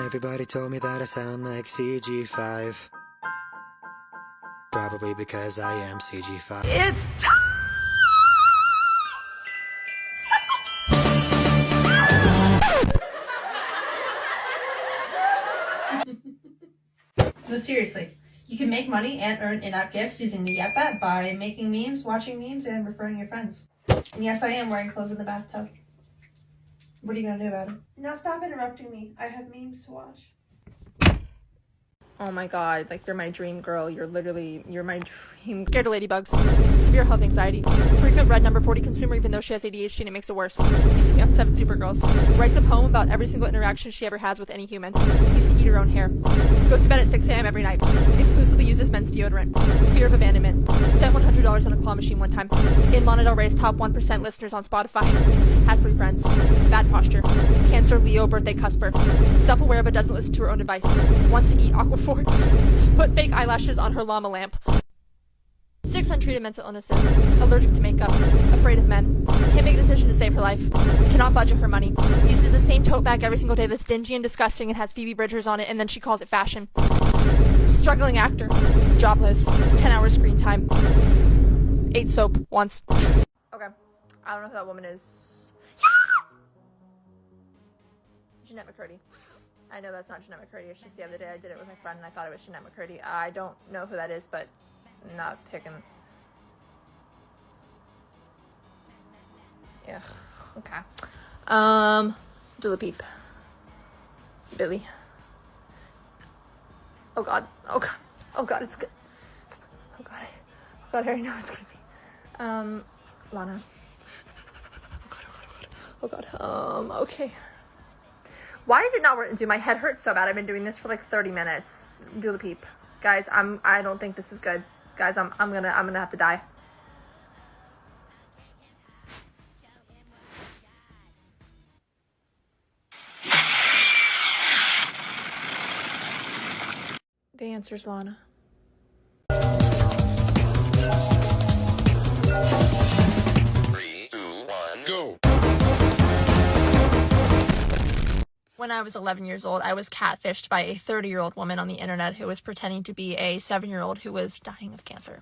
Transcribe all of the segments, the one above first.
Everybody told me that I sound like CG5. Probably because I am CG5. It's time! No, seriously. You can make money and earn in-app gifts using the Yep app by making memes, watching memes, and referring your friends. And yes, I am wearing clothes in the bathtub. What are you gonna do about it? Now stop interrupting me. I have memes to watch. Oh my god, like, you're my dream girl. You're my dream. Scared of ladybugs. Severe health anxiety. Frequent red number 40 consumer even though she has ADHD and it makes it worse. Used to be on 7 Supergirls. Writes a poem about every single interaction she ever has with any human. Used to eat her own hair. Goes to bed at 6 a.m. every night. Exclusively uses men's deodorant. Fear of abandonment. Spent $100 on a claw machine one time. In Lana Del Rey's top 1% listeners on Spotify. Has 3 friends. Bad posture. Cancer, Leo, birthday cusper. Self-aware but doesn't listen to her own advice. Wants to eat aquaphor. Put fake eyelashes on her llama lamp. 6 untreated mental illnesses. Allergic to makeup. Afraid of men. Can't make a decision to save her life. Cannot budget her money. Uses the same tote bag every single day that's dingy and disgusting and has Phoebe Bridgers on it, and then she calls it fashion. Struggling actor. Jobless. 10 hours screen time. Ate soap once. Okay. I don't know who that woman is. Yes! Jeanette McCurdy. I know that's not Jeanette McCurdy. It's just the other day I did it with my friend and I thought it was Jeanette McCurdy. I don't know who that is, but I'm not picking. Yeah. Okay. Dula Peep. Billy. Oh god. Oh god. Oh god, it's good. Oh god. Oh god, I already know it's gonna be. Lana. Oh god. Okay. Why is it not working? Dude, my head hurts so bad. I've been doing this for like 30 minutes. Dula Peep. Guys, I don't think this is good. Guys, I'm gonna have to die. The answer's Lana. When I was 11 years old, I was catfished by a 30-year-old woman on the internet who was pretending to be a 7-year-old who was dying of cancer.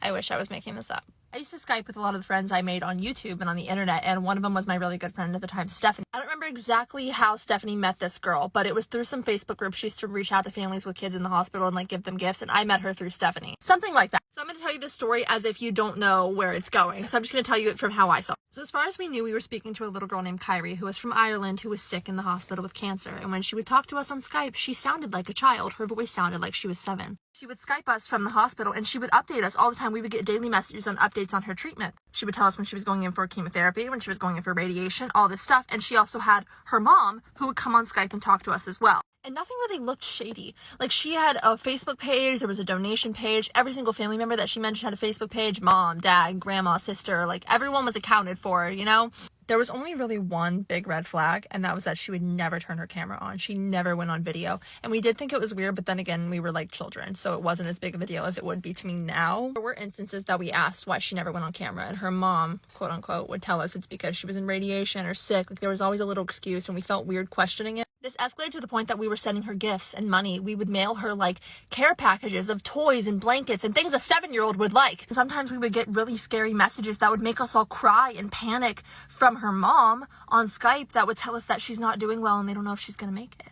I wish I was making this up. I used to Skype with a lot of the friends I made on YouTube and on the internet, and one of them was my really good friend at the time, Stephanie. I don't remember exactly how Stephanie met this girl, but it was through some Facebook groups. She used to reach out to families with kids in the hospital and like give them gifts, and I met her through Stephanie. Something like that. So I'm going to tell you this story as if you don't know where it's going. So I'm just going to tell you it from how I saw it. So as far as we knew, we were speaking to a little girl named Kyrie who was from Ireland who was sick in the hospital with cancer. And when she would talk to us on Skype, she sounded like a child. Her voice sounded like she was 7. She would Skype us from the hospital and she would update us all the time. We would get daily messages on updates on her treatment. She would tell us when she was going in for chemotherapy, when she was going in for radiation, all this stuff. And she also had her mom who would come on Skype and talk to us as well. And nothing really looked shady. Like, she had a Facebook page, there was a donation page. Every single family member that she mentioned had a Facebook page. Mom, dad, grandma, sister, like, everyone was accounted for, you know? There was only really one big red flag, and that was that she would never turn her camera on. She never went on video. And we did think it was weird, but then again, we were like children, so it wasn't as big of a deal as it would be to me now. There were instances that we asked why she never went on camera, and her mom, quote unquote, would tell us it's because she was in radiation or sick. Like, there was always a little excuse, and we felt weird questioning it. This escalated to the point that we were sending her gifts and money. We would mail her, like, care packages of toys and blankets and things a 7-year-old would like. Sometimes we would get really scary messages that would make us all cry and panic from her mom on Skype that would tell us that she's not doing well and they don't know if she's going to make it.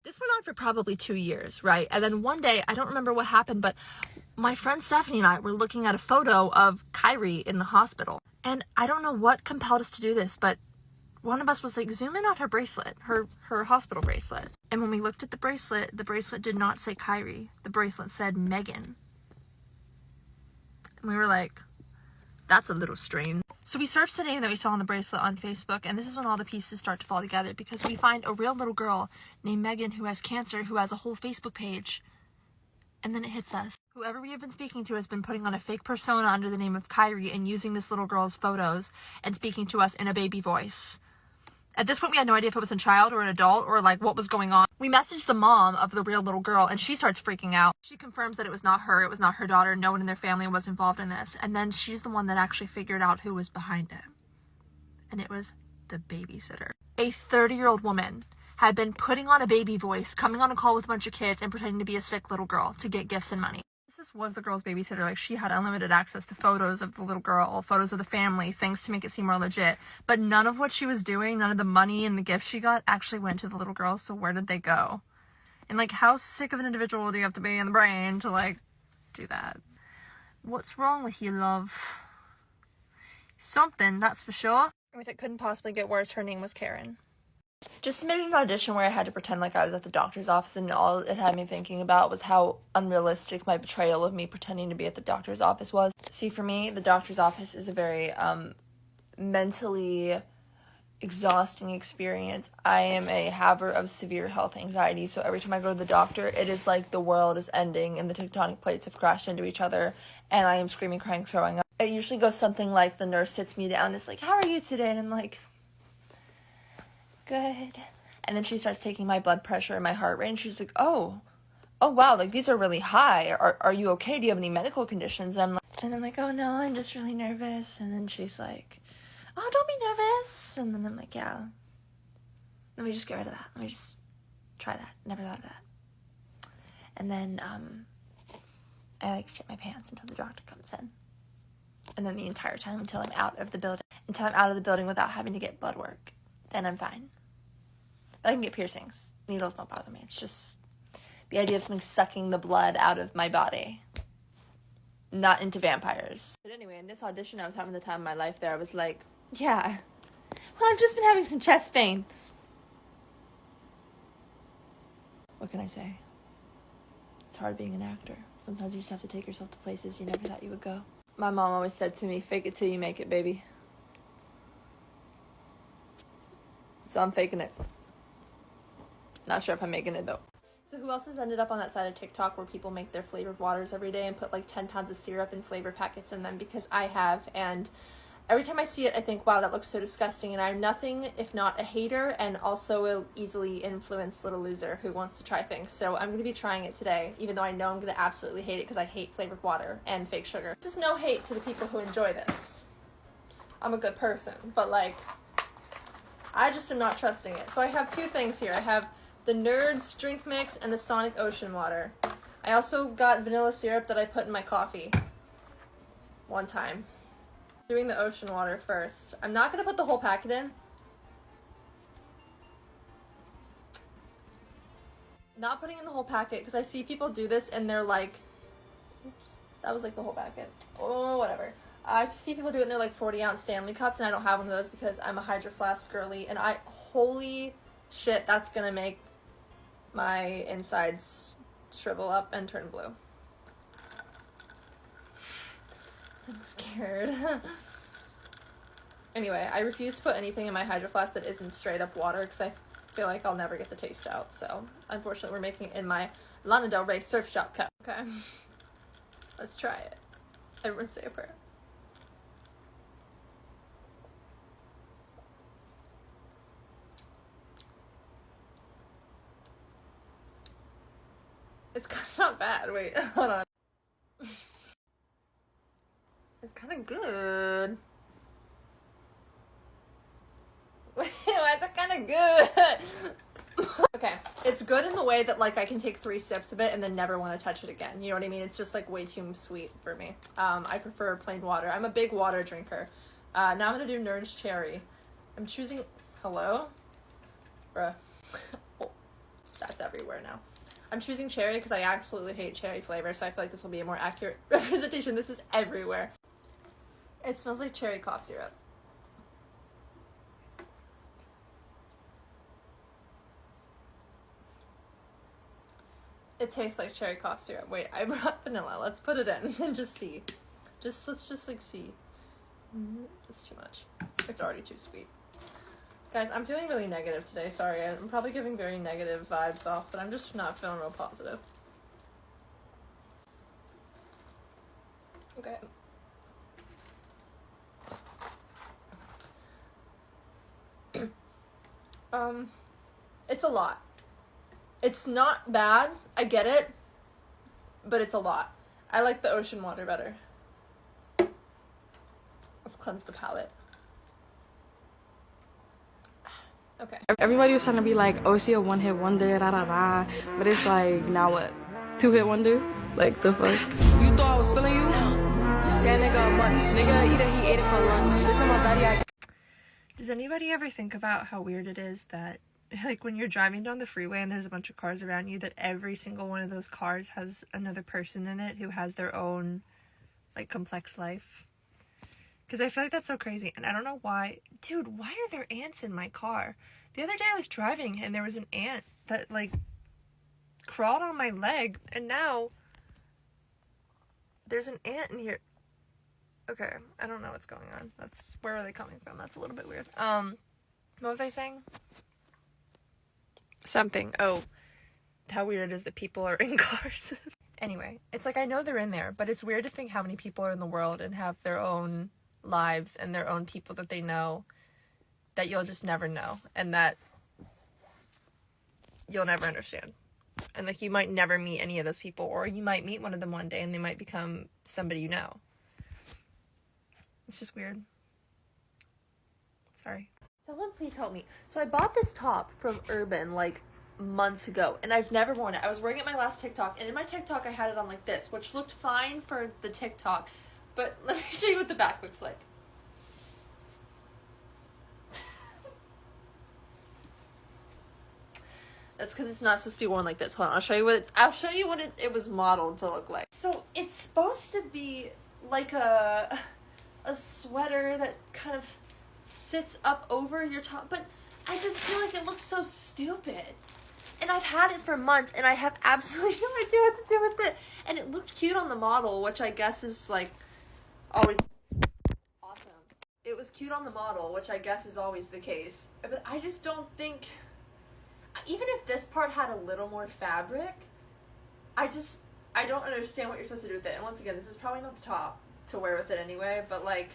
This went on for probably 2 years, right? And then one day, I don't remember what happened, but my friend Stephanie and I were looking at a photo of Kyrie in the hospital. And I don't know what compelled us to do this, but one of us was like, zoom in on her bracelet, her hospital bracelet. And when we looked at the bracelet did not say Kyrie. The bracelet said Megan. And we were like, that's a little strange. So we searched the name that we saw on the bracelet on Facebook, and this is when all the pieces start to fall together, because we find a real little girl named Megan who has cancer, who has a whole Facebook page. And then it hits us. Whoever we have been speaking to has been putting on a fake persona under the name of Kyrie and using this little girl's photos and speaking to us in a baby voice. At this point, we had no idea if it was a child or an adult or, like, what was going on. We messaged the mom of the real little girl, and she starts freaking out. She confirms that it was not her, it was not her daughter, no one in their family was involved in this. And then she's the one that actually figured out who was behind it. And it was the babysitter. A 30-year-old woman had been putting on a baby voice, coming on a call with a bunch of kids, and pretending to be a sick little girl to get gifts and money. This was the girl's babysitter. Like, she had unlimited access to photos of the little girl, photos of the family, things to make it seem more legit. But none of what she was doing, none of the money and the gifts she got actually went to the little girl. So where did they go? And, like, how sick of an individual do you have to be in the brain to, like, do that? What's wrong with you, love? Something, that's for sure. If it couldn't possibly get worse, her name was Karen. Just submitted an audition where I had to pretend like I was at the doctor's office, and all it had me thinking about was how unrealistic my betrayal of me pretending to be at the doctor's office was. See, for me, the doctor's office is a very mentally exhausting experience. I am a haver of severe health anxiety, so every time I go to the doctor, it is like the world is ending and the tectonic plates have crashed into each other, and I am screaming, crying, throwing up. It usually goes something like the nurse sits me down and is like, "How are you today?" And I'm like, "Good." And then she starts taking my blood pressure and my heart rate, and she's like, oh wow, like, these are really high. Are you okay? Do you have any medical conditions? And I'm like, "Oh no, I'm just really nervous." And then she's like, "Oh, don't be nervous." And then I'm like, "Yeah, let me just get rid of that. Let me just try that. Never thought of that." And then I like shit my pants until the doctor comes in. And then the entire time until I'm out of the building without having to get blood work, then I'm fine. But I can get piercings. Needles don't bother me. It's just the idea of something sucking the blood out of my body. Not into vampires. But anyway, in this audition, I was having the time of my life there. I was like, yeah, well, I've just been having some chest pains. What can I say? It's hard being an actor. Sometimes you just have to take yourself to places you never thought you would go. My mom always said to me, "Fake it till you make it, baby." So I'm faking it. Not sure if I'm making it, though. So who else has ended up on that side of TikTok where people make their flavored waters every day and put like 10 pounds of syrup and flavor packets in them? Because I have, and every time I see it, I think, wow, that looks so disgusting, and I'm nothing if not a hater and also an easily influenced little loser who wants to try things. So I'm going to be trying it today, even though I know I'm going to absolutely hate it because I hate flavored water and fake sugar. This is no hate to the people who enjoy this. I'm a good person, but, like, I just am not trusting it. So I have two things here. I have the Nerds drink mix and the Sonic Ocean water. I also got vanilla syrup that I put in my coffee one time. Doing the ocean water first. I'm not going to put the whole packet in. Not putting in the whole packet because I see people do this and they're like, oops, that was like the whole packet. Oh, whatever. I see people do it and they're like 40-ounce Stanley cups, and I don't have one of those because I'm a Hydro Flask girly, and holy shit, that's going to make my insides shrivel up and turn blue. I'm scared. Anyway, I refuse to put anything in my Hydro Flask that isn't straight up water because I feel like I'll never get the taste out. So, unfortunately, we're making it in my Lana Del Rey Surf Shop cup. Okay. Let's try it. Everyone say a prayer. It's kind of not bad. Wait, hold on. It's kind of good. Wait, why is it kind of good? Okay, it's good in the way that, like, I can take 3 sips of it and then never want to touch it again. You know what I mean? It's just, like, way too sweet for me. I prefer plain water. I'm a big water drinker. Now I'm gonna do Nerds Cherry. I'm choosing... Hello? Bruh. Oh, that's everywhere now. I'm choosing cherry because I absolutely hate cherry flavor, so I feel like this will be a more accurate representation. This is everywhere. It smells like cherry cough syrup. It tastes like cherry cough syrup. Wait, I brought vanilla. Let's put it in and just see. Let's just like see. It's too much. It's already too sweet. Guys, I'm feeling really negative today. Sorry, I'm probably giving very negative vibes off, but I'm just not feeling real positive. Okay. It's a lot. It's not bad. I get it. But it's a lot. I like the ocean water better. Let's cleanse the palate. Okay. Everybody was trying to be like, oh, she a one-hit wonder, da da da. But it's like, now what? Two-hit wonder? Like, the fuck? You thought I was feeling you? That nigga a munch. Nigga, either he ate it for lunch. Bitch, I'm a baddie. Does anybody ever think about how weird it is that, like, when you're driving down the freeway and there's a bunch of cars around you, that every single one of those cars has another person in it who has their own, like, complex life? Because I feel like that's so crazy, and I don't know why. Dude, why are there ants in my car? The other day I was driving, and there was an ant that, like, crawled on my leg, and now there's an ant in here. Okay, I don't know what's going on. Where are they coming from? That's a little bit weird. What was I saying? Something. Oh, how weird it is that people are in cars. Anyway, it's like I know they're in there, but it's weird to think how many people are in the world and have their own lives and their own people that they know that you'll just never know, and that you'll never understand. And like you might never meet any of those people, or you might meet one of them one day and they might become somebody you know. It's just weird. Sorry. Someone please help me. So I bought this top from Urban like months ago, and I've never worn it. I was wearing it my last TikTok, and in my TikTok I had it on like this, which looked fine for the TikTok, but let me show you what the back looks like. That's because it's not supposed to be worn like this. Hold on, I'll show you what it was modeled to look like. So it's supposed to be like a sweater that kind of sits up over your top, but I just feel like it looks so stupid. And I've had it for months, and I have absolutely no idea what to do with it. And it looked cute on the model, which I guess is like always awesome. It was cute on the model, which I guess is always the case. But I just don't think, even if this part had a little more fabric, I don't understand what you're supposed to do with it. And once again, this is probably not the top to wear with it anyway, but like,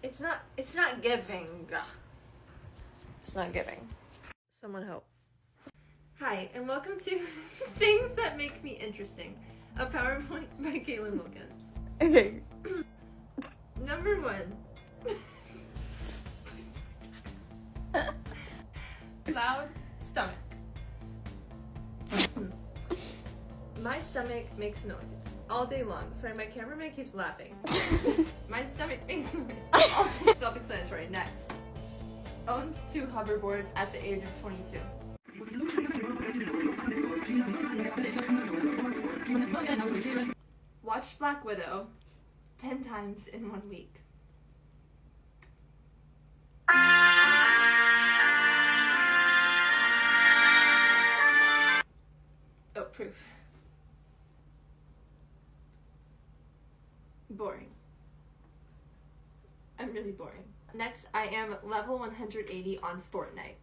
it's not giving. It's not giving. Someone help. Hi, and welcome to Things That Make Me Interesting, a PowerPoint by Kaelyn Wilkins. Okay. Number 1. Loud stomach. My stomach makes noise all day long. Sorry, my cameraman keeps laughing. My stomach makes noise all day. Self-explanatory. Next. Owns 2 hoverboards at the age of 22. Watched Black Widow 10 times in 1 week. Oh, proof. Boring. I'm really boring. Next, I am level 180 on Fortnite.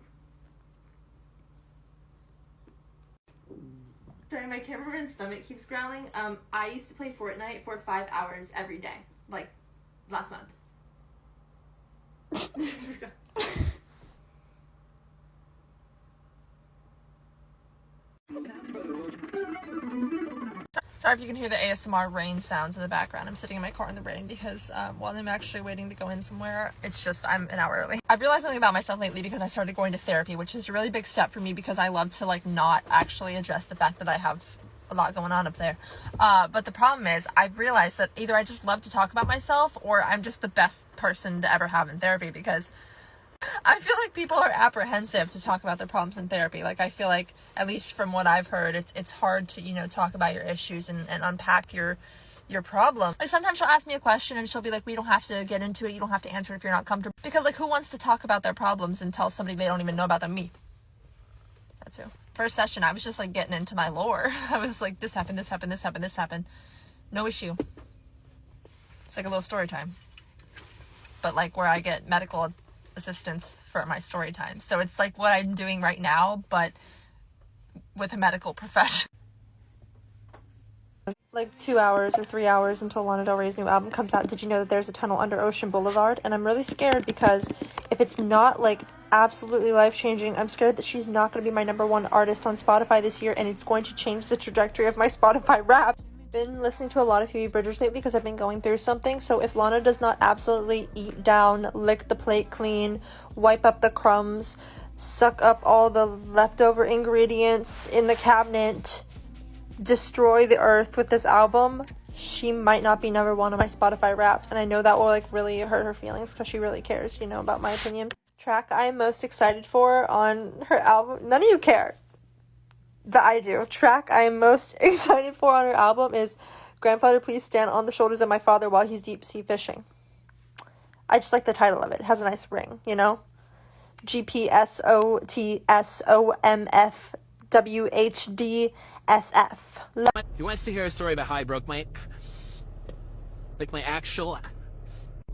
Sorry, my cameraman's stomach keeps growling. I used to play Fortnite for 5 hours every day, like last month. Sorry if you can hear the ASMR rain sounds in the background. I'm sitting in my car in the rain because while I'm actually waiting to go in somewhere, it's just I'm an hour early. I've realized something about myself lately because I started going to therapy, which is a really big step for me because I love to like not actually address the fact that I have a lot going on up there. But the problem is I've realized that either I just love to talk about myself or I'm just the best person to ever have in therapy, because I feel like people are apprehensive to talk about their problems in therapy. Like, I feel like, at least from what I've heard, it's hard to, you know, talk about your issues and unpack your problem. Like, sometimes she'll ask me a question and she'll be like, we don't have to get into it. You don't have to answer it if you're not comfortable. Because, like, who wants to talk about their problems and tell somebody they don't even know about them? Me. That too. First session, I was just, like, getting into my lore. I was like, this happened, this happened, this happened, this happened. No issue. It's like a little story time. But, like, where I get medical assistance for my story time. So it's like what I'm doing right now, but with a medical profession. Like 2 hours or 3 hours until Lana Del Rey's new album comes out. Did you know that there's a tunnel under Ocean Boulevard? And I'm really scared because if it's not like absolutely life-changing, I'm scared that she's not going to be my #1 artist on Spotify this year, and it's going to change the trajectory of my Spotify rap. Been listening to a lot of Phoebe Bridgers lately because I've been going through something. So if Lana does not absolutely eat down, lick the plate clean, wipe up the crumbs, suck up all the leftover ingredients in the cabinet, destroy the earth with this album, she might not be number one on my Spotify Wrapped. And I know that will like really hurt her feelings because she really cares, you know, about my opinion. Track I am most excited for on her album, none of you care, but I do. Track I am most excited for on her album is Grandfather Please Stand on the Shoulders of My Father While He's Deep Sea Fishing. I just like the title of it. It has a nice ring, you know? GPSOTSOMFWHDSF. He wants to hear a story about how I broke my actual...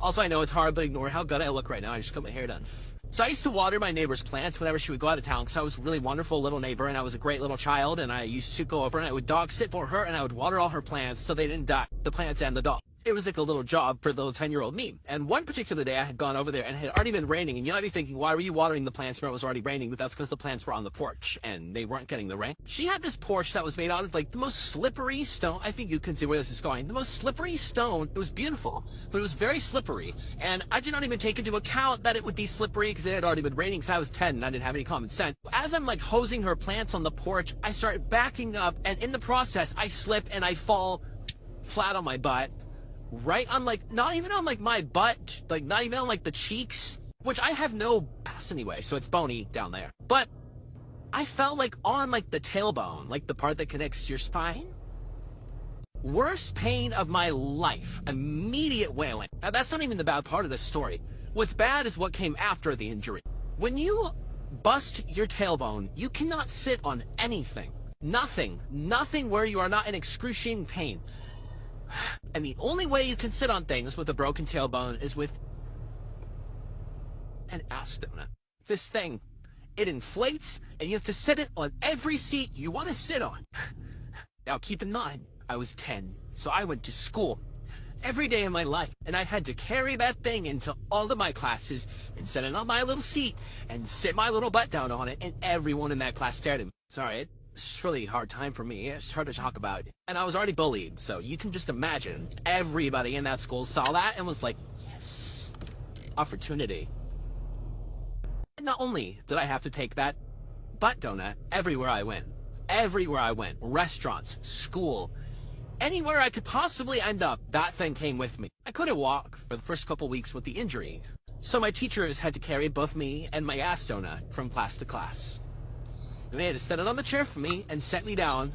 Also, I know it's hard, but ignore how good I look right now. I just got my hair done. So I used to water my neighbor's plants whenever she would go out of town, because I was a really wonderful little neighbor, and I was a great little child, and I used to go over, and I would dog sit for her, and I would water all her plants so they didn't die, the plants and the dog. It was like a little job for the little 10-year-old me. And one particular day I had gone over there and it had already been raining. And you might be thinking, why were you watering the plants when it was already raining? But that's because the plants were on the porch and they weren't getting the rain. She had this porch that was made out of like the most slippery stone. I think you can see where this is going. The most slippery stone. It was beautiful, but it was very slippery. And I did not even take into account that it would be slippery because it had already been raining because I was 10 and I didn't have any common sense. As I'm like hosing her plants on the porch, I start backing up and in the process I slip and I fall flat on my butt. Right on, like, not even on, like, my butt, like, not even on, like, the cheeks, which I have no ass anyway, so it's bony down there. But I felt, like, on, like, the tailbone, like, the part that connects to your spine. Worst pain of my life. Immediate wailing. Now, that's not even the bad part of this story. What's bad is what came after the injury. When you bust your tailbone, you cannot sit on anything. Nothing. Nothing where you are not in excruciating pain. And the only way you can sit on things with a broken tailbone is with an ass donut. This thing, it inflates, and you have to sit it on every seat you want to sit on. Now, keep in mind, I was 10, so I went to school every day of my life, and I had to carry that thing into all of my classes and sit it on my little seat and sit my little butt down on it, and everyone in that class stared at me. Sorry, it's really a hard time for me. It's hard to talk about. And I was already bullied, so you can just imagine everybody in that school saw that and was like, yes, opportunity. And not only did I have to take that butt donut everywhere I went, restaurants, school, anywhere I could possibly end up, that thing came with me. I couldn't walk for the first couple weeks with the injury, so my teachers had to carry both me and my ass donut from class to class. And they had to set it on the chair for me and set me down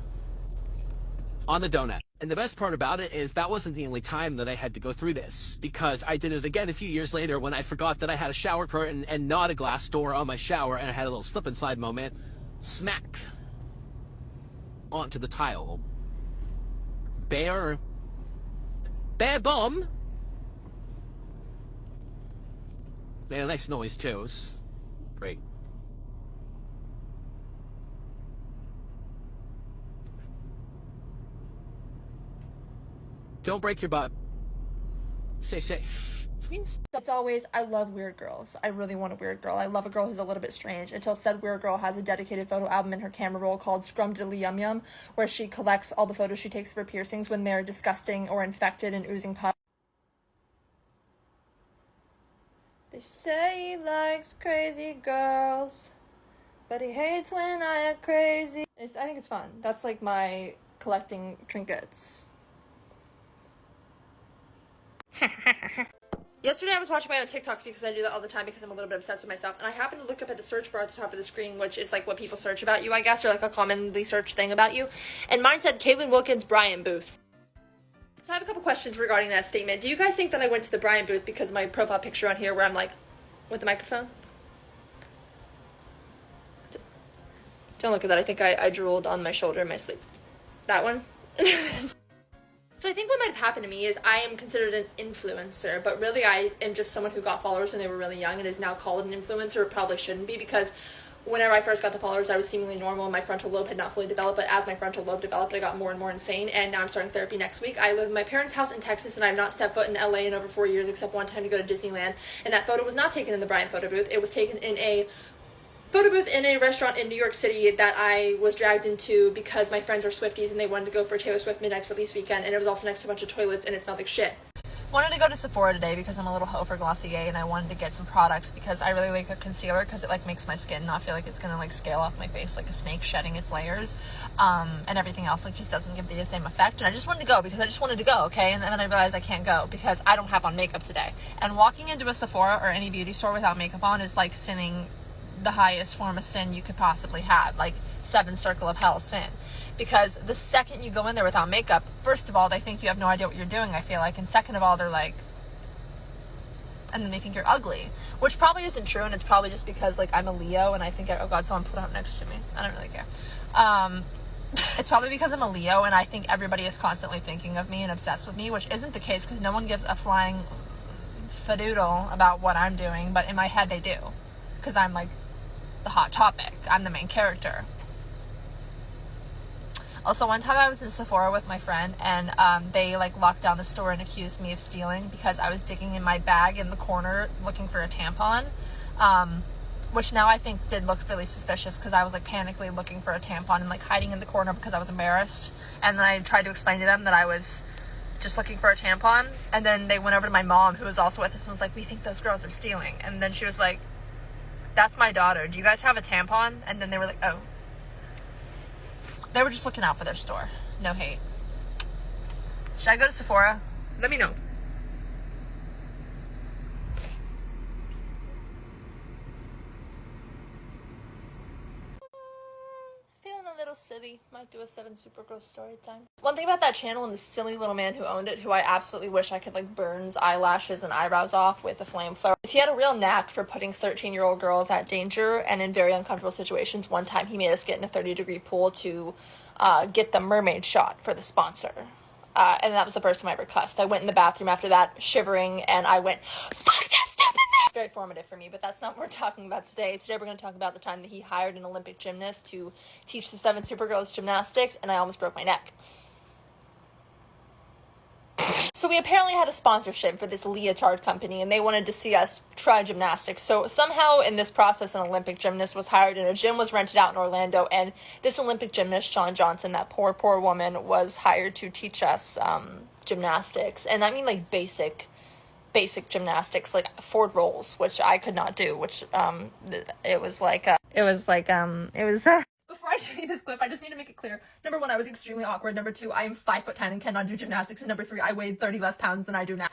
on the donut. And the best part about it is that wasn't the only time that I had to go through this, because I did it again a few years later when I forgot that I had a shower curtain and not a glass door on my shower, and I had a little slip and slide moment. Smack onto the tile. Bare bum. Made a nice noise too. It was great. Don't break your butt. Stay safe. As always, I love weird girls. I really want a weird girl. I love a girl who's a little bit strange, until said weird girl has a dedicated photo album in her camera roll called Scrumdiddly Yum Yum, where she collects all the photos she takes of her piercings when they're disgusting or infected and oozing pus. They say he likes crazy girls, but he hates when I act crazy. I think it's fun. That's like my collecting trinkets. Yesterday I was watching my own TikToks because I do that all the time because I'm a little bit obsessed with myself, and I happened to look up at the search bar at the top of the screen, which is like what people search about you, I guess, or like a commonly searched thing about you, and mine said Kaelyn Wilkins Brian booth. So I have a couple questions regarding that statement. Do you guys think that I went to the Brian booth because of my profile picture on here where I'm like with the microphone? Don't look at that. I think I drooled on my shoulder in my sleep. That one? So I think what might have happened to me is I am considered an influencer, but really I am just someone who got followers when they were really young and is now called an influencer. It probably shouldn't be, because whenever I first got the followers, I was seemingly normal and my frontal lobe had not fully developed, but as my frontal lobe developed, I got more and more insane, and now I'm starting therapy next week. I live in my parents' house in Texas, and I have not stepped foot in LA in over 4 years, except one time to go to Disneyland, and that photo was not taken in the Brian photo booth. It was taken in a photo booth in a restaurant in New York City that I was dragged into because my friends are Swifties and they wanted to go for Taylor Swift Midnight's Release weekend, and it was also next to a bunch of toilets and it smelled like shit. Wanted to go to Sephora today because I'm a little hoe for Glossier, and I wanted to get some products because I really like a concealer because it like makes my skin not feel like it's gonna like scale off my face like a snake shedding its layers, and everything else like just doesn't give the same effect. And I just wanted to go because I just wanted to go, okay? And then I realized I can't go because I don't have on makeup today. And walking into a Sephora or any beauty store without makeup on is like sinning the highest form of sin you could possibly have, like 7 circle of hell sin. Because the second you go in there without makeup, first of all, they think you have no idea what you're doing, I feel like, and second of all, they're like, and then they think you're ugly, which probably isn't true, and it's probably just because, like, I'm a Leo, and I think, oh god, someone put out next to me, I don't really care, it's probably because I'm a Leo, and I think everybody is constantly thinking of me and obsessed with me, which isn't the case, because no one gives a flying fadoodle about what I'm doing, but in my head they do, because I'm, like, the hot topic, I'm the main character. Also, one time I was in Sephora with my friend, and they, like, locked down the store and accused me of stealing because I was digging in my bag in the corner looking for a tampon, which now I think did look really suspicious because I was, like, panically looking for a tampon and, like, hiding in the corner because I was embarrassed. And then I tried to explain to them that I was just looking for a tampon, and then they went over to my mom, who was also with us, and was like, we think those girls are stealing. And then she was like, that's my daughter. Do you guys have a tampon? And then they were like, oh. They were just looking out for their store. No hate. Should I go to Sephora? Let me know. Feeling a little silly. Might do a 7 Supergirl story time. One thing about that channel and the silly little man who owned it, who I absolutely wish I could like burn his eyelashes and eyebrows off with a flamethrower. He had a real knack for putting 13-year-old girls at danger and in very uncomfortable situations. One time he made us get in a 30-degree pool to get the mermaid shot for the sponsor. And that was the first time I ever cussed. I went in the bathroom after that, shivering, and I went, fuck that stupid thing! It's very formative for me, but that's not what we're talking about today. Today we're going to talk about the time that he hired an Olympic gymnast to teach the 7 Supergirls gymnastics, and I almost broke my neck. So we apparently had a sponsorship for this leotard company, and they wanted to see us try gymnastics. So somehow in this process, an Olympic gymnast was hired, and a gym was rented out in Orlando, and this Olympic gymnast, Shawn Johnson, that poor woman, was hired to teach us gymnastics. And I mean like basic gymnastics, like forward rolls, which I could not do, which Before I show you this clip, I just need to make it clear. Number 1, I was extremely awkward. Number 2, I am 5'10" and cannot do gymnastics. And number 3, I weighed 30 less pounds than I do now.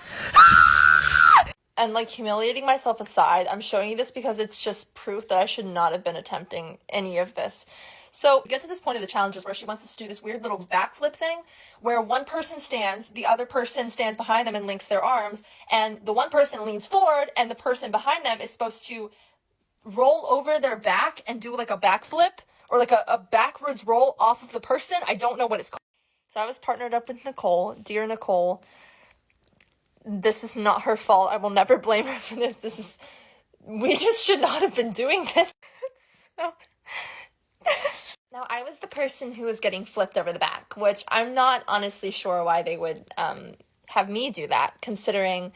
And like humiliating myself aside, I'm showing you this because it's just proof that I should not have been attempting any of this. So we get to this point of the challenges where she wants us to do this weird little backflip thing where one person stands, the other person stands behind them and links their arms, and the one person leans forward and the person behind them is supposed to roll over their back and do like a backflip or like a backwards roll off of the person. I don't know what it's called. So I was partnered up with Nicole. Dear Nicole, this is not her fault. I will never blame her for this. We just should not have been doing this. Now, I was the person who was getting flipped over the back, which I'm not honestly sure why they would have me do that, considering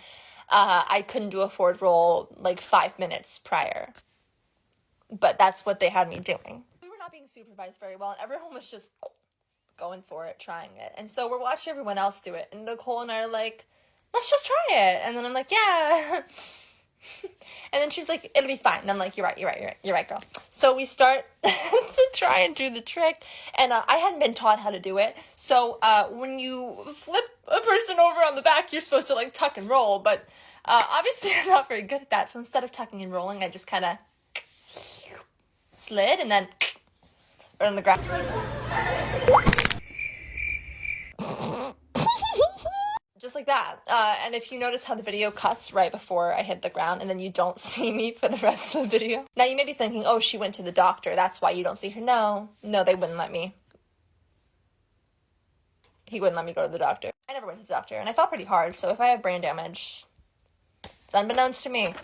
I couldn't do a forward roll like 5 minutes prior. But that's what they had me doing. We were not being supervised very well, and everyone was just going for it, trying it. And so we're watching everyone else do it, and Nicole and I are like, let's just try it. And then I'm like, yeah. And then she's like, it'll be fine. And I'm like, you're right, girl. So we start to try and do the trick, and I hadn't been taught how to do it. So when you flip a person over on the back, you're supposed to like tuck and roll, but obviously I'm not very good at that. So instead of tucking and rolling, I just kind of slid and then right on the ground. Just like that. And if you notice how the video cuts right before I hit the ground and then you don't see me for the rest of the video. Now you may be thinking, oh, she went to the doctor. That's why you don't see her. No, they wouldn't let me. He wouldn't let me go to the doctor. I never went to the doctor, and I felt pretty hard, so if I have brain damage, it's unbeknownst to me.